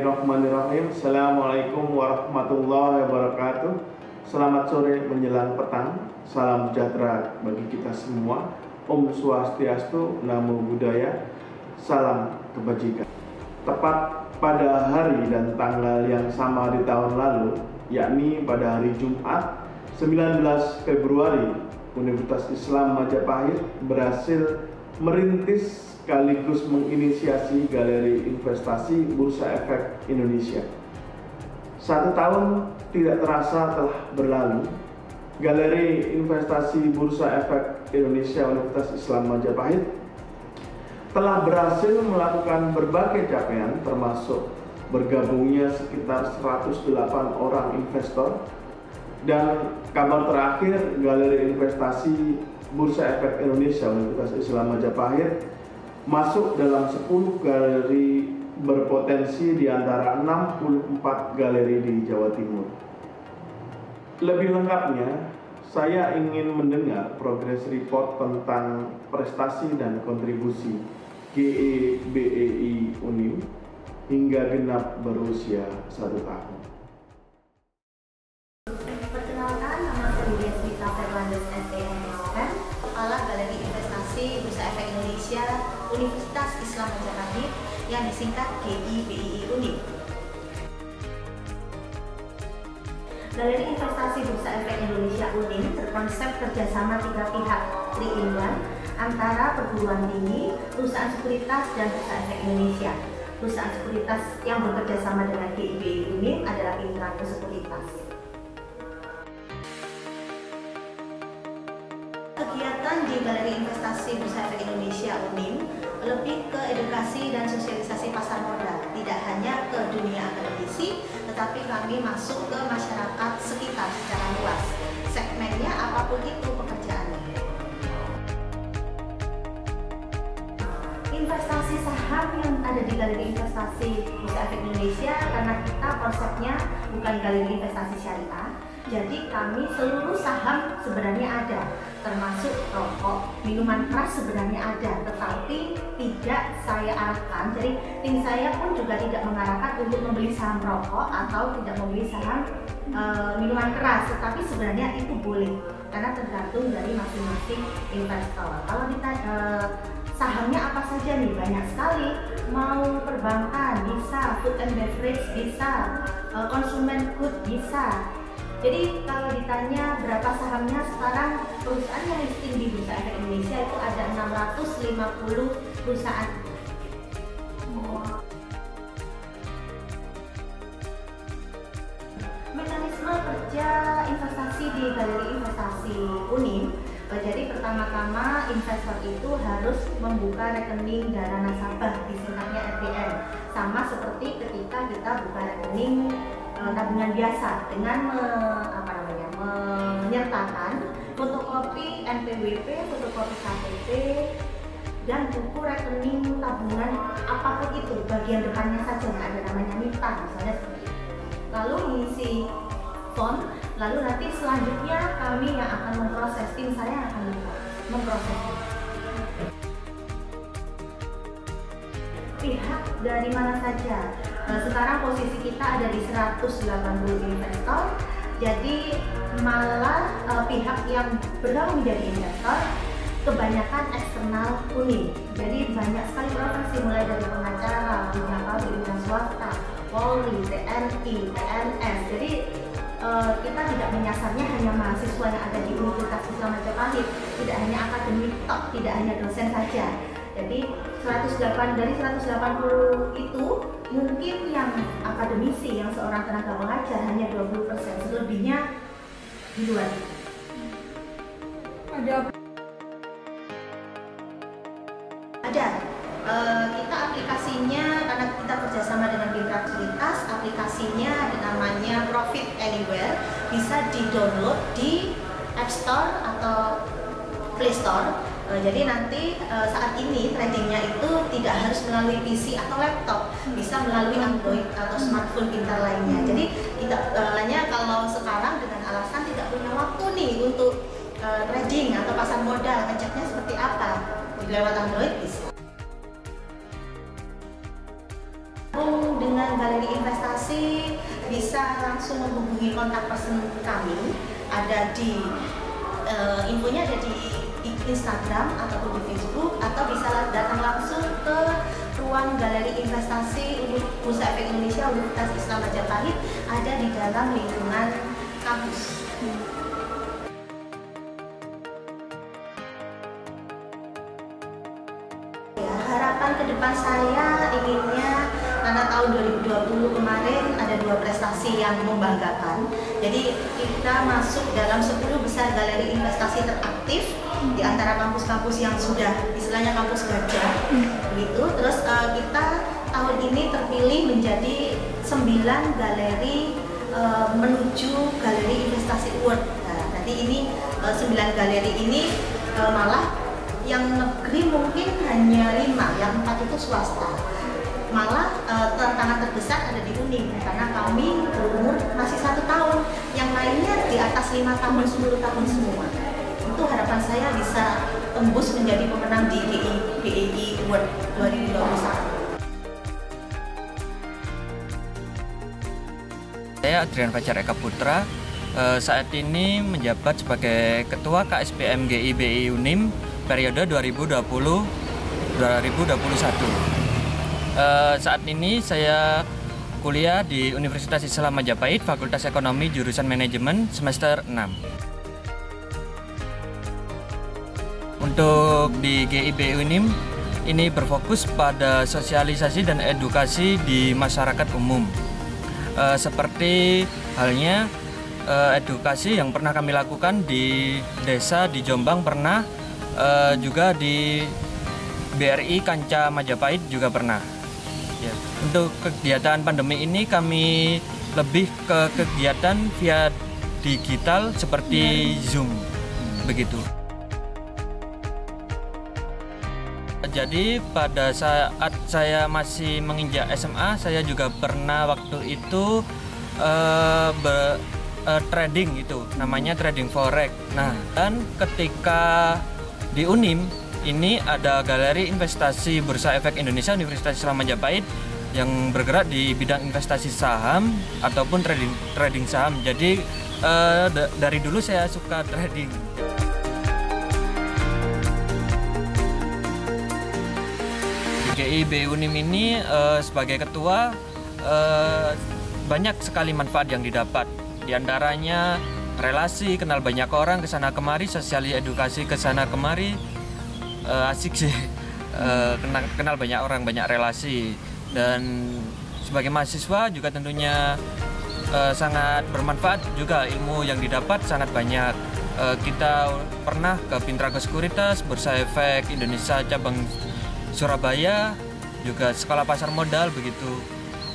Bismillahirrahmanirrahim. Assalamualaikum warahmatullahi wabarakatuh. Selamat sore menjelang petang. Salam sejahtera bagi kita semua. Om Swastiastu, Namo Buddhaya. Salam kebajikan. Tepat pada hari dan tanggal yang sama di tahun lalu, yakni pada hari Jumat 19 Februari, Universitas Islam Majapahit berhasil merintis sekaligus menginisiasi Galeri Investasi Bursa Efek Indonesia. 1 tahun tidak terasa telah berlalu. Galeri Investasi Bursa Efek Indonesia Universitas Islam Majapahit telah berhasil melakukan berbagai capaian, termasuk bergabungnya sekitar 108 orang investor. Dan kabar terakhir, Galeri Investasi Bursa Efek Indonesia Universitas Islam Majapahit masuk dalam 10 galeri berpotensi di antara 64 galeri di Jawa Timur. Lebih lengkapnya, saya ingin mendengar progress report tentang prestasi dan kontribusi GEBEI UNIM hingga genap berusia 1 tahun. Perkenalkan, nama saya Deswita Fernandes SPM, Kepala Galeri Investasi Bursa Efek Indonesia Universitas Islam Majapahit yang disingkat GEBEI UNIM. Galeri Investasi Bursa Efek Indonesia UNIM berkonsep kerjasama 3 pihak, 3-in-1, antara perguruan tinggi, perusahaan sekuritas, dan Bursa Efek Indonesia. Perusahaan sekuritas yang bekerjasama dengan GEBEI UNIM adalah Intraco Sekuritas. Kegiatan di Galeri Investasi Bursa Efek Indonesia UNIM lebih ke edukasi dan sosialisasi pasar modal, tidak hanya ke dunia akademisi, tetapi kami masuk ke masyarakat sekitar secara luas. Segmennya apapun itu pekerjaannya. Investasi saham yang ada di Galeri Investasi Bursa Efek Indonesia, karena kita konsepnya bukan galeri investasi syariah, jadi kami seluruh saham sebenarnya ada, termasuk rokok, minuman keras sebenarnya ada, tetapi tidak saya arahkan. Jadi tim saya pun juga tidak mengarahkan untuk membeli saham rokok atau tidak membeli saham minuman keras, tetapi sebenarnya itu boleh karena tergantung dari masing-masing investor. Kalau kita sahamnya apa saja nih, banyak sekali, mau perbankan bisa, food and beverage bisa, consumer good bisa. Jadi kalau ditanya berapa sahamnya, sekarang perusahaan yang listing di Bursa Efek Indonesia itu ada 650 perusahaan. Mekanisme kerja investasi di Galeri Investasi UNIM, jadi pertama-tama investor itu harus membuka rekening dana nasabah, disingkatnya RDN, sama seperti ketika kita buka rekening tabungan biasa dengan menyertakan fotokopi NPWP, fotokopi KTP, dan buku rekening tabungan apapun itu, bagian depannya saja, nggak ada namanya NITA misalnya seperti itu. Lalu mengisi form, lalu nanti selanjutnya kami yang akan memproses, tim saya akan memprosesnya. Pihak dari mana saja? Sekarang posisi kita ada di 180 investor, jadi malah pihak yang bergabung menjadi investor kebanyakan eksternal UNIM. Jadi banyak sekali profesi, mulai dari pengacara, punya pabrik dan swasta, Polri, TNI, PNS. Jadi kita tidak menyasarnya hanya mahasiswa yang ada di Universitas Islam Majapahit, tidak hanya akademik top, tidak hanya dosen saja. Jadi 108 dari 180 itu mungkin yang akademisi, yang seorang tenaga pengajar hanya 20%, selebihnya di luar. Ada. Kita aplikasinya, karena kita kerjasama dengan Intraco Sekuritas, aplikasinya ada namanya Profit Anywhere, bisa di-download di App Store atau Play Store. Jadi nanti saat ini tradingnya itu tidak harus melalui PC atau laptop, bisa melalui Android atau smartphone pintar lainnya. Jadi tidak hanya kalau sekarang dengan alasan tidak punya waktu nih untuk trading atau pasar modal, ngeceknya seperti apa, lewat Android bisa. Dengan galeri investasi bisa langsung menghubungi kontak person kami, ada di infonya ada di Instagram ataupun di Facebook, atau bisa datang langsung ke ruang galeri investasi Bursa Efek Indonesia Universitas Islam Majapahit, ada di dalam lingkungan kampus. Ya, harapan ke depan saya inginnya, karena tahun 2020 kemarin ada 2 prestasi yang membanggakan. Jadi kita masuk dalam 10 besar galeri investasi teraktif di antara kampus-kampus yang sudah istilahnya kampus gajah begitu. Terus kita tahun ini terpilih menjadi 9 galeri menuju galeri investasi award. Nah, nanti ini 9 galeri ini malah yang negeri mungkin hanya 5, yang 4 itu swasta. Malah tantangan terbesar ada di UNIM, karena kami berumur masih 1 tahun, yang lainnya di atas 5 tahun, 10 tahun semua. Itu harapan saya bisa tembus menjadi pemenang di GEI Award 2021. Saya Adrian Fajar Eka Putra, saat ini menjabat sebagai Ketua KSPM GIBI UNIM periode 2020-2021. Saat ini saya kuliah di Universitas Islam Majapahit, Fakultas Ekonomi Jurusan Manajemen semester 6. Untuk di GIBI UNIM ini berfokus pada sosialisasi dan edukasi di masyarakat umum. Seperti halnya edukasi yang pernah kami lakukan di desa di Jombang pernah, juga di BRI Kanca Majapahit juga pernah. Ya. Untuk kegiatan pandemi ini kami lebih ke kegiatan via digital seperti Zoom, begitu. Jadi pada saat saya masih menginjak SMA, saya juga pernah waktu itu trading, itu namanya trading forex. Nah, dan ketika di UNIM ini ada galeri investasi Bursa Efek Indonesia Universitas Islam Majapahit yang bergerak di bidang investasi saham ataupun trading saham. Jadi dari dulu saya suka trading. GIBI UNIM ini sebagai ketua banyak sekali manfaat yang didapat. Di antaranya relasi, kenal banyak orang kesana kemari, sosial edukasi kesana kemari, asik sih, kenal banyak orang, banyak relasi. Dan sebagai mahasiswa juga tentunya sangat bermanfaat juga, ilmu yang didapat sangat banyak. Kita pernah ke Pintrago Sekuritas, Bursa Efek Indonesia cabang Surabaya, juga sekolah pasar modal, begitu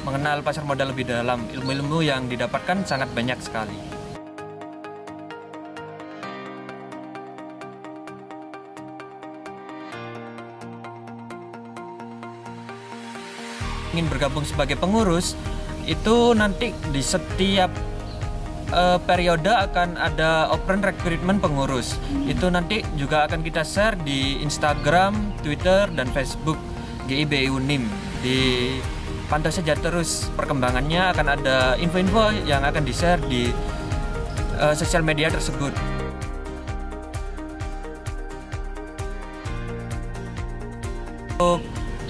mengenal pasar modal lebih dalam. Ilmu-ilmu yang didapatkan sangat banyak sekali. Ingin bergabung sebagai pengurus, itu nanti di setiap periode akan ada open recruitment pengurus. Itu nanti juga akan kita share di Instagram, Twitter, dan Facebook GIBI UNIM. Pantau saja terus perkembangannya, akan ada info-info yang akan di-share di sosial media tersebut. Untuk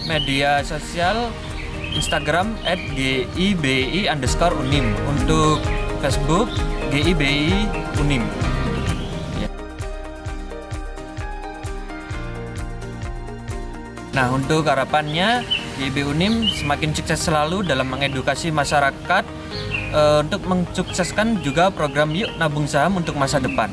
media sosial Instagram @GIBI_UNIM, untuk Facebook GIBI UNIM. Ya. Nah, untuk harapannya GIBI UNIM semakin sukses selalu dalam mengedukasi masyarakat untuk mensukseskan juga program Yuk Nabung Saham untuk masa depan.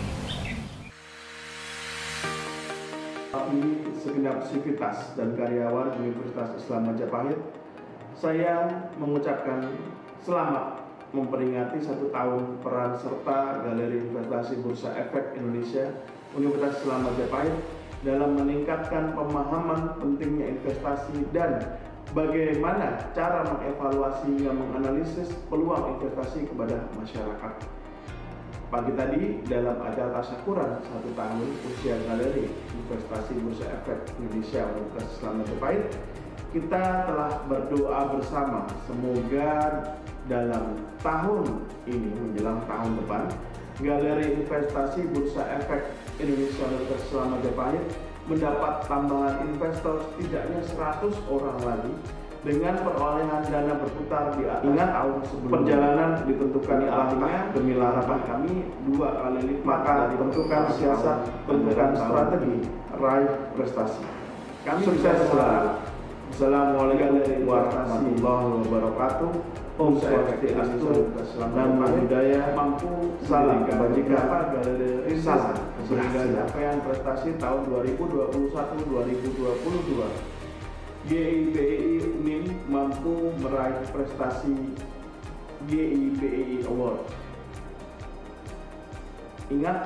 Segenap sivitas dan karyawan Universitas Islam Majapahit, saya mengucapkan selamat memperingati 1 tahun peran serta Galeri Investasi Bursa Efek Indonesia Universitas Islam Majapahit dalam meningkatkan pemahaman pentingnya investasi dan bagaimana cara mengevaluasi hingga menganalisis peluang investasi kepada masyarakat. Pagi tadi dalam acara tasyakuran 1 tahun usia Galeri Investasi Bursa Efek Indonesia Universitas Islam Majapahit, kita telah berdoa bersama semoga dalam tahun ini menjelang tahun depan Galeri Investasi Bursa Efek Indonesia Universitas Islam Majapahit mendapat tambahan investor setidaknya 100 orang lagi dengan perolehan dana berputar di atas. Ingat tahun sebelum perjalanan ditentukan langkah demi langkah kami 2 kali lipat, maka tentukan siasat, tentukan strategi, raih prestasi. Kami sukses selalu. Assalamualaikum warahmatullahi wabarakatuh. Om Swastiastu, Namo Buddhaya, mampu salam kebajikan, salam sehingga capaian prestasi tahun 2021-2022. GIPEI UNIN mampu meraih prestasi GIPEI Award. Ingat,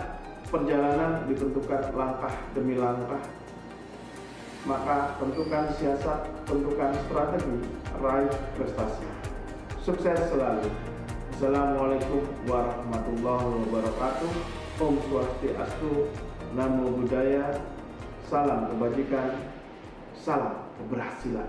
perjalanan ditentukan langkah demi langkah, maka tentukan siasat, tentukan strategi, raih prestasi. Sukses selalu. Assalamualaikum warahmatullahi wabarakatuh. Om Swastiastu, Namo Buddhaya, salam kebajikan, salam keberhasilan.